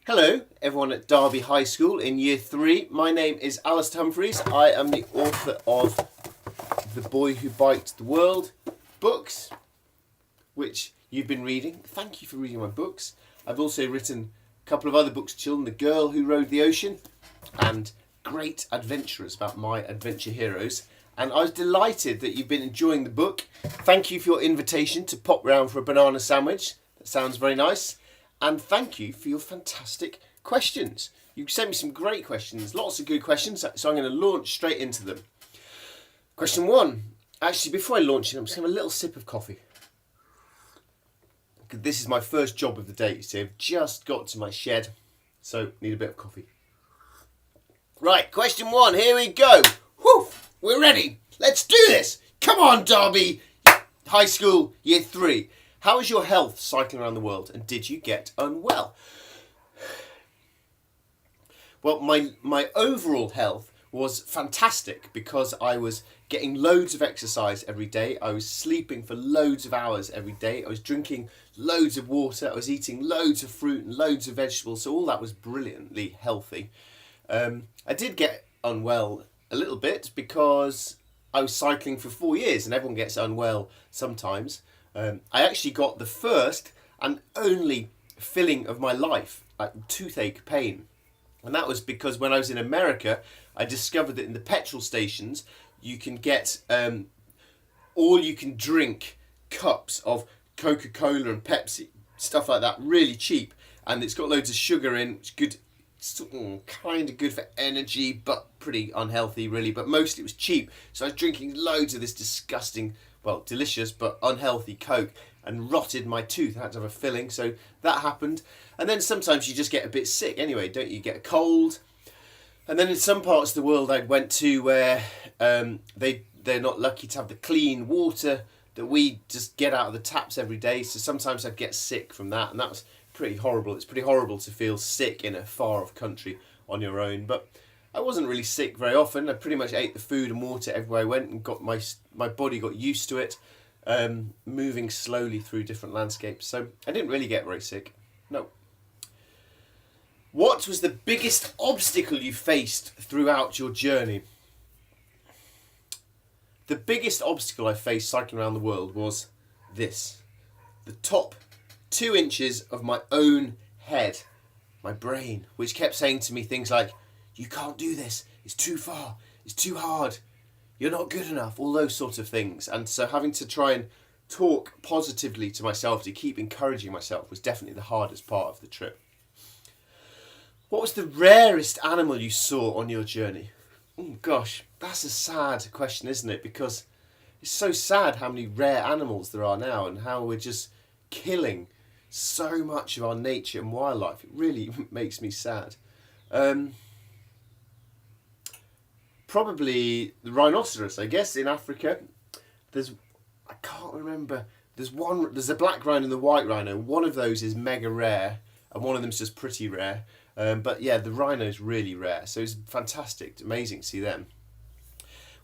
Hello, everyone at Derby High School in Year 3. My name is Alistair Humphreys. I am the author of The Boy Who Biked the World books, which you've been reading. Thank you for reading my books. I've also written a couple of other books, Children, The Girl Who Rode the Ocean, and Great Adventurers, about my adventure heroes. And I was delighted that you've been enjoying the book. Thank you for your invitation to pop round for a banana sandwich. That sounds very nice. And thank you for your fantastic questions. You sent me some great questions, lots of good questions, so I'm going to launch straight into them. Question 1. Actually, before I launch it, I'm just going to have a little sip of coffee. This is my first job of the day, so I've just got to my shed, so need a bit of coffee. Right, question 1, here we go. Whew, we're ready. Let's do this. Come on, Derby High School, Year 3. How is your health cycling around the world, and did you get unwell? Well, my overall health was fantastic because I was getting loads of exercise every day. I was sleeping for loads of hours every day. I was drinking loads of water. I was eating loads of fruit and loads of vegetables. So all that was brilliantly healthy. I did get unwell a little bit because I was cycling for 4 years, and everyone gets unwell sometimes. I actually got the first and only filling of my life, like toothache pain. And that was because when I was in America, I discovered that in the petrol stations, you can get all you can drink cups of Coca-Cola and Pepsi, stuff like that, really cheap. And it's got loads of sugar in, it's good, kind of good for energy, but pretty unhealthy really, but mostly it was cheap. So I was drinking loads of this disgusting, well, delicious but unhealthy Coke, and rotted my tooth. I had to have a filling, so that happened. And then sometimes you just get a bit sick anyway, don't you? Get a cold. And then in some parts of the world I went to where they're not lucky to have the clean water that we just get out of the taps every day, so sometimes I'd get sick from that, and that was pretty horrible. It's pretty horrible to feel sick in a far off country on your own, but I wasn't really sick very often. I pretty much ate the food and water everywhere I went, and got my body got used to it, moving slowly through different landscapes. So I didn't really get very sick. No. What was the biggest obstacle you faced throughout your journey? The biggest obstacle I faced cycling around the world was this. The top 2 inches of my own head, my brain, which kept saying to me things like, you can't do this, it's too far, it's too hard, you're not good enough, all those sort of things. And so having to try and talk positively to myself to keep encouraging myself was definitely the hardest part of the trip. What was the rarest animal you saw on your journey? Oh gosh, that's a sad question, isn't it? Because it's so sad how many rare animals there are now, and how we're just killing so much of our nature and wildlife. It really makes me sad. Probably the rhinoceros, I guess, in Africa. I can't remember. There's a black rhino and the white rhino. One of those is mega rare, and one of them's just pretty rare. But yeah, the rhino is really rare. So it's fantastic, it's amazing to see them.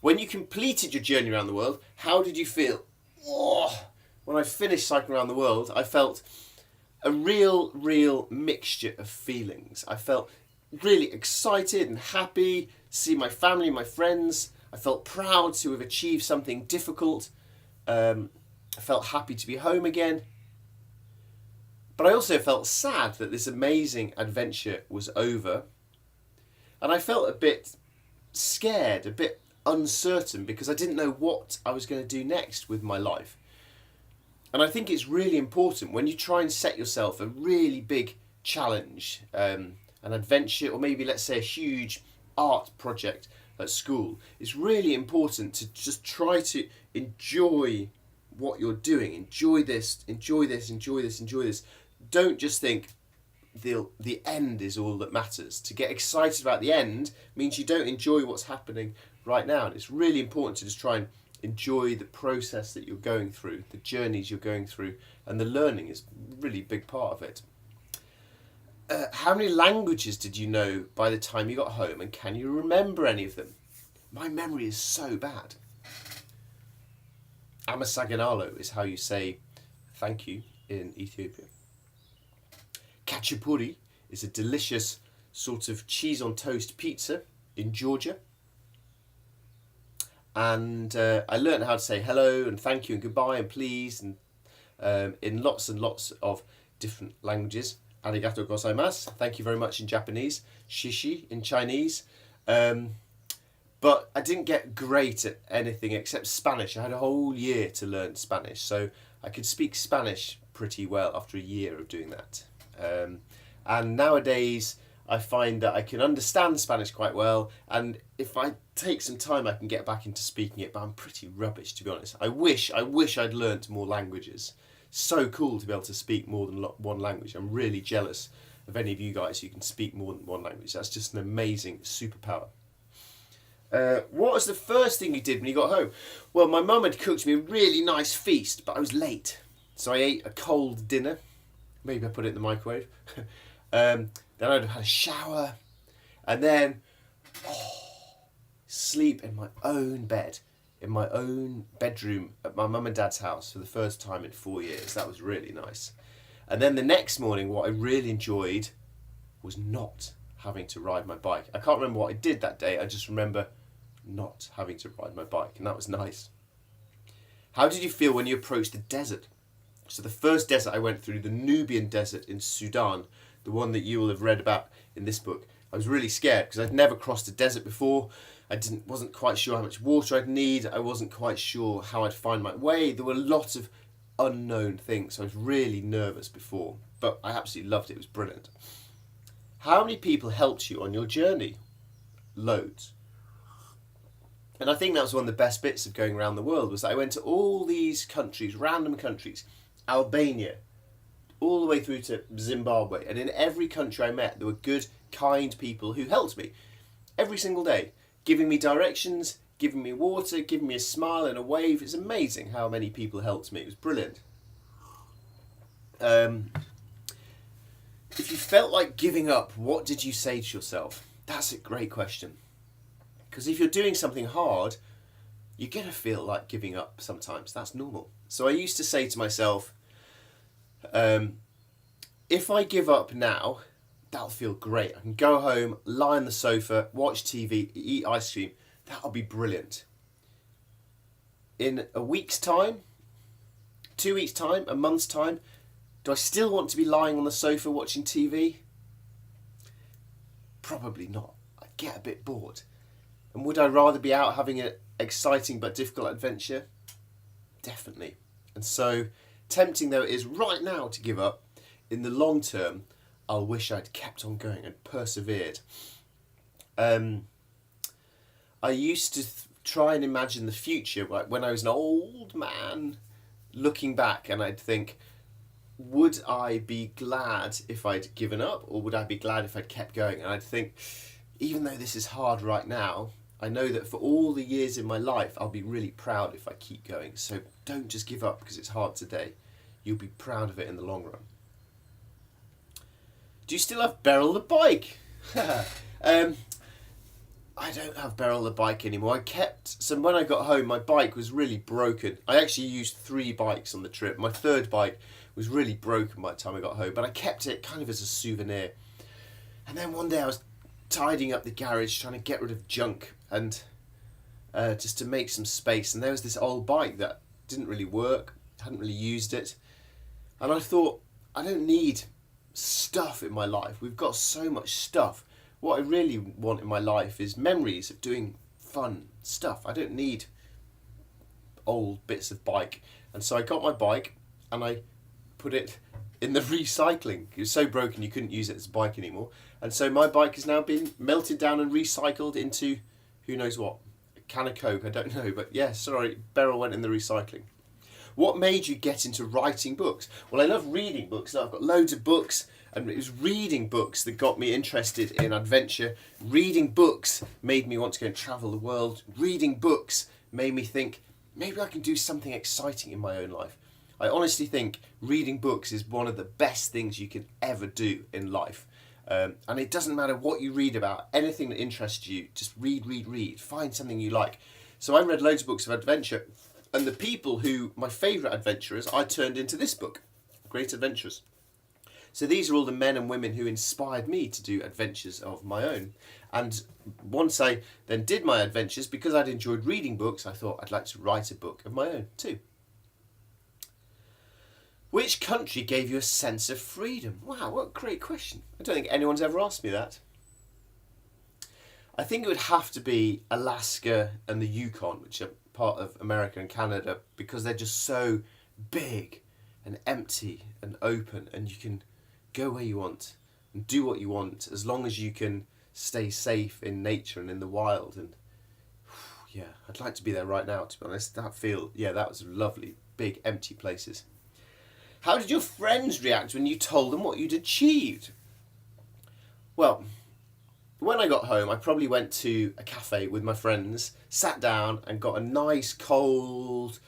When you completed your journey around the world, how did you feel? Oh, when I finished cycling around the world, I felt a real mixture of feelings. I felt really excited and happy to see my family, my friends. I felt proud to have achieved something difficult. I felt happy to be home again. But I also felt sad that this amazing adventure was over. And I felt a bit scared, a bit uncertain, because I didn't know what I was going to do next with my life. And I think it's really important when you try and set yourself a really big challenge, an adventure, or maybe let's say a huge art project at school. It's really important to just try to enjoy what you're doing. Enjoy this, enjoy this, enjoy this, enjoy this. Don't just think the end is all that matters. To get excited about the end means you don't enjoy what's happening right now. And it's really important to just try and enjoy the process that you're going through, the journeys you're going through, and the learning is a really big part of it. How many languages did you know by the time you got home, and can you remember any of them? My memory is so bad. Amasaganalo is how you say thank you in Ethiopia. Khachapuri is a delicious sort of cheese on toast pizza in Georgia. And I learned how to say hello and thank you and goodbye and please, and in lots and lots of different languages. Arigato gozaimasu, thank you very much in Japanese. Shishi in Chinese. But I didn't get great at anything except Spanish. I had a whole year to learn Spanish, so I could speak Spanish pretty well after a year of doing that. And nowadays I find that I can understand Spanish quite well, and if I take some time I can get back into speaking it, but I'm pretty rubbish, to be honest. I wish I'd learnt more languages. So cool to be able to speak more than one language. I'm really jealous of any of you guys who can speak more than one language. That's just an amazing superpower. What was the first thing you did when you got home? Well, my mum had cooked me a really nice feast, but I was late. So I ate a cold dinner. Maybe I put it in the microwave. Then I'd had a shower. And then sleep in my own bed, in my own bedroom at my mum and dad's house for the first time in 4 years. That was really nice. And then the next morning, what I really enjoyed was not having to ride my bike. I can't remember what I did that day. I just remember not having to ride my bike, and that was nice. How did you feel when you approached the desert? So the first desert I went through, the Nubian desert in Sudan, the one that you will have read about in this book, I was really scared because I'd never crossed a desert before. Wasn't quite sure how much water I'd need. I wasn't quite sure how I'd find my way. There were lots of unknown things, so I was really nervous before, but I absolutely loved it. It was brilliant. How many people helped you on your journey? Loads. And I think that was one of the best bits of going around the world, was that I went to all these countries, random countries, Albania, all the way through to Zimbabwe, and in every country I met there were good, kind people who helped me every single day, giving me directions, giving me water, giving me a smile and a wave. It's amazing how many people helped me. It was brilliant. If you felt like giving up, what did you say to yourself? That's a great question. Because if you're doing something hard, you're going to feel like giving up sometimes. That's normal. So I used to say to myself, if I give up now, that'll feel great. I can go home, lie on the sofa, watch TV, eat ice cream. That'll be brilliant. In a week's time, 2 weeks' time, a month's time, do I still want to be lying on the sofa watching TV? Probably not. I'd get a bit bored. And would I rather be out having an exciting but difficult adventure? Definitely. And so, tempting though it is right now to give up, in the long term, I'll wish I'd kept on going and persevered. I used to try and imagine the future, like when I was an old man, looking back, and I'd think, would I be glad if I'd given up, or would I be glad if I'd kept going? And I'd think, even though this is hard right now, I know that for all the years in my life, I'll be really proud if I keep going. So don't just give up because it's hard today. You'll be proud of it in the long run. Do you still have Beryl the bike? I don't have Beryl the bike anymore. So when I got home, my bike was really broken. I actually used 3 bikes on the trip. My third bike was really broken by the time I got home, but I kept it kind of as a souvenir. And then one day I was tidying up the garage, trying to get rid of junk and just to make some space. And there was this old bike that didn't really work, hadn't really used it. And I thought, I don't need stuff in my life. We've got so much stuff. What I really want in my life is memories of doing fun stuff. I don't need old bits of bike. And so I got my bike and I put it in the recycling. It was so broken you couldn't use it as a bike anymore. And so my bike has now been melted down and recycled into who knows what. A can of Coke, I don't know. But yeah, sorry, Beryl went in the recycling. What made you get into writing books? Well, I love reading books. I've got loads of books, and it was reading books that got me interested in adventure. Reading books made me want to go and travel the world. Reading books made me think, maybe I can do something exciting in my own life. I honestly think reading books is one of the best things you can ever do in life. And it doesn't matter what you read about, anything that interests you, just read. Find something you like. So I read loads of books of adventure, and the people who, my favourite adventurers, I turned into this book, Great Adventures. So these are all the men and women who inspired me to do adventures of my own. And once I then did my adventures, because I'd enjoyed reading books, I thought I'd like to write a book of my own too. Which country gave you a sense of freedom? Wow, what a great question. I don't think anyone's ever asked me that. I think it would have to be Alaska and the Yukon, which are part of America and Canada, because they're just so big and empty and open, and you can go where you want and do what you want as long as you can stay safe in nature and in the wild. And yeah, I'd like to be there right now, to be honest. That was lovely, big empty places. How did your friends react when you told them what you'd achieved? Well, when I got home, I probably went to a cafe with my friends, sat down and got a nice cold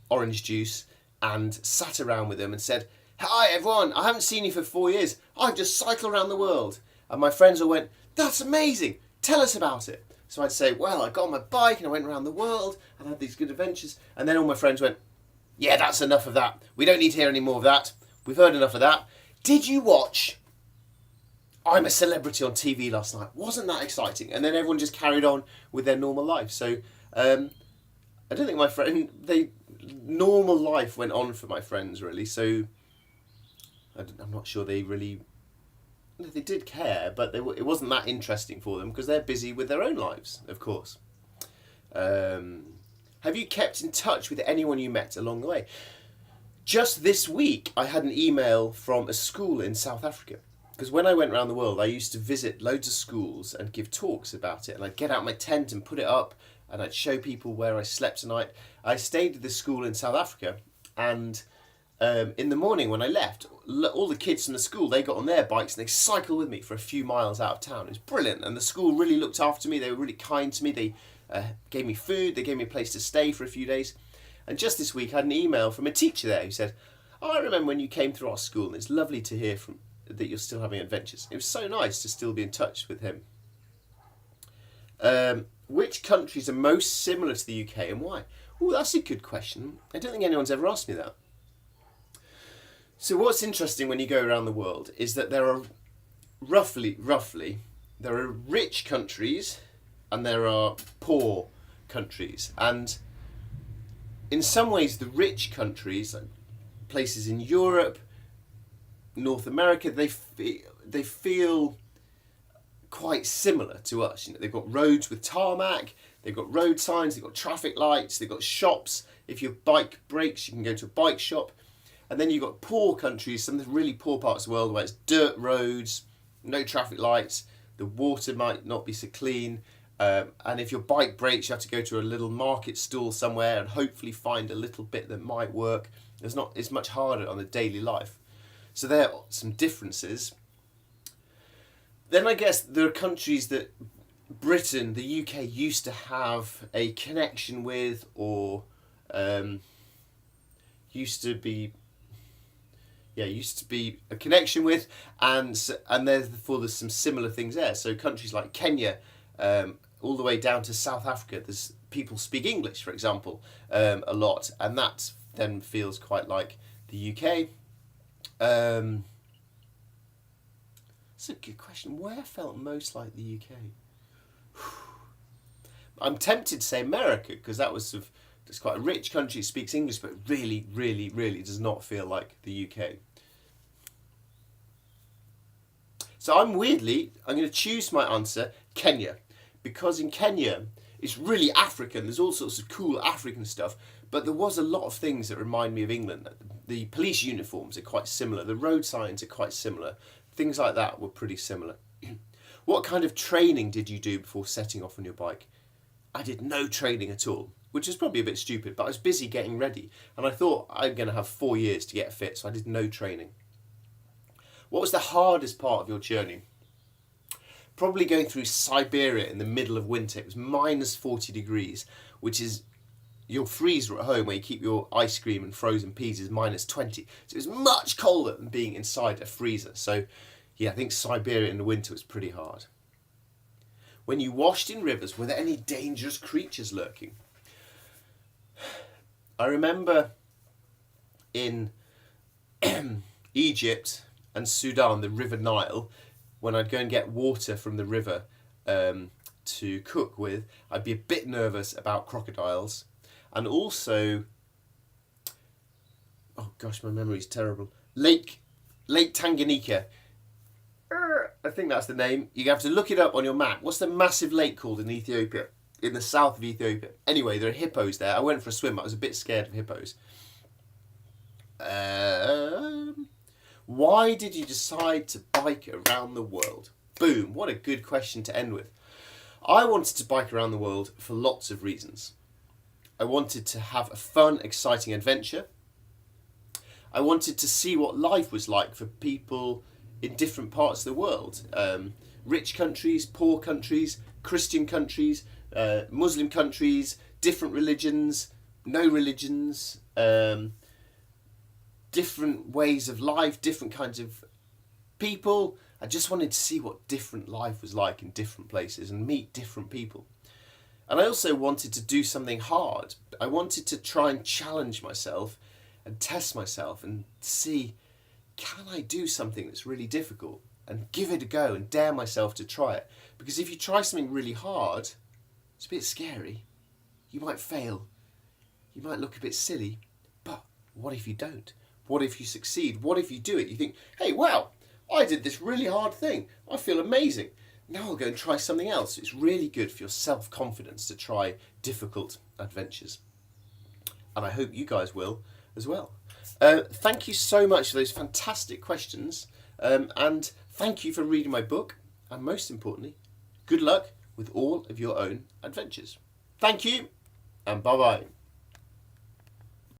orange juice and sat around with them and said, "Hi everyone, I haven't seen you for 4 years. I've just cycled around the world." And my friends all went, "That's amazing. Tell us about it." So I'd say, "Well, I got on my bike and I went around the world and had these good adventures." And then all my friends went, "Yeah, that's enough of that. We don't need to hear any more of that. We've heard enough of that. Did you watch I'm a Celebrity on TV last night? Wasn't that exciting?" And then everyone just carried on with their normal life. So I don't think normal life went on for my friends really. So I'm not sure they did care, but it wasn't that interesting for them because they're busy with their own lives, of course. Have you kept in touch with anyone you met along the way? Just this week, I had an email from a school in South Africa. Because when I went around the world, I used to visit loads of schools and give talks about it. And I'd get out my tent and put it up, and I'd show people where I slept tonight. I stayed at this school in South Africa, and in the morning when I left, all the kids from the school, they got on their bikes and they cycled with me for a few miles out of town. It was brilliant, and the school really looked after me. They were really kind to me. They gave me food. They gave me a place to stay for a few days. And just this week, I had an email from a teacher there who said, "I remember when you came through our school, and it's lovely to hear that you're still having adventures." It was so nice to still be in touch with him. Which countries are most similar to the UK and why? Oh, that's a good question. I don't think anyone's ever asked me that. So what's interesting when you go around the world is that there are roughly, there are rich countries and there are poor countries. And in some ways, the rich countries, like places in Europe, North America, they feel quite similar to us. You know, they've got roads with tarmac, they've got road signs, they've got traffic lights, they've got shops. If your bike breaks, you can go to a bike shop. And then you've got poor countries, some of the really poor parts of the world where it's dirt roads, no traffic lights, the water might not be so clean. And if your bike breaks, you have to go to a little market stall somewhere and hopefully find a little bit that might work. It's much harder on the daily life. So there are some differences. Then I guess there are countries that Britain, the UK, used to have a connection with, or used to be a connection with, and therefore there's some similar things there. So countries like Kenya, all the way down to South Africa, there's people speak English, for example, a lot, and that then feels quite like the UK. That's a good question. Where felt most like the UK? I'm tempted to say America, because that was it's quite a rich country, it speaks English, but really, really, really does not feel like the UK. So I'm going to choose my answer, Kenya, because in Kenya, it's really African. There's all sorts of cool African stuff, but there was a lot of things that remind me of England. The police uniforms are quite similar. The road signs are quite similar. Things like that were pretty similar. What kind of training did you do before setting off on your bike? I did no training at all, which is probably a bit stupid, but I was busy getting ready, and I thought I'm going to have 4 years to get fit, so I did no training. What was the hardest part of your journey? Probably going through Siberia in the middle of winter. It was minus 40 degrees, which is your freezer at home where you keep your ice cream and frozen peas is minus 20. So it was much colder than being inside a freezer. So yeah, I think Siberia in the winter was pretty hard. When you washed in rivers, were there any dangerous creatures lurking? I remember in Egypt, and Sudan, the River Nile, when I'd go and get water from the river to cook with, I'd be a bit nervous about crocodiles. And also, oh gosh, my memory's terrible. Lake Tanganyika. I think that's the name. You have to look it up on your map. What's the massive lake called in Ethiopia? In the south of Ethiopia. Anyway, there are hippos there. I went for a swim. I was a bit scared of hippos. Why did you decide to bike around the world? Boom. What a good question to end with. I wanted to bike around the world for lots of reasons. I wanted to have a fun, exciting adventure. I wanted to see what life was like for people in different parts of the world. Rich countries, poor countries, Christian countries, Muslim countries, different religions, no religions, different ways of life, different kinds of people. I just wanted to see what different life was like in different places and meet different people. And I also wanted to do something hard. I wanted to try and challenge myself and test myself and see, can I do something that's really difficult, and give it a go and dare myself to try it. Because if you try something really hard, it's a bit scary. You might fail. You might look a bit silly. But what if you don't? What if you succeed? What if you do it? You think, hey, wow, I did this really hard thing. I feel amazing. Now I'll go and try something else. It's really good for your self-confidence to try difficult adventures. And I hope you guys will as well. Thank you so much for those fantastic questions. And thank you for reading my book. And most importantly, good luck with all of your own adventures. Thank you, and bye-bye.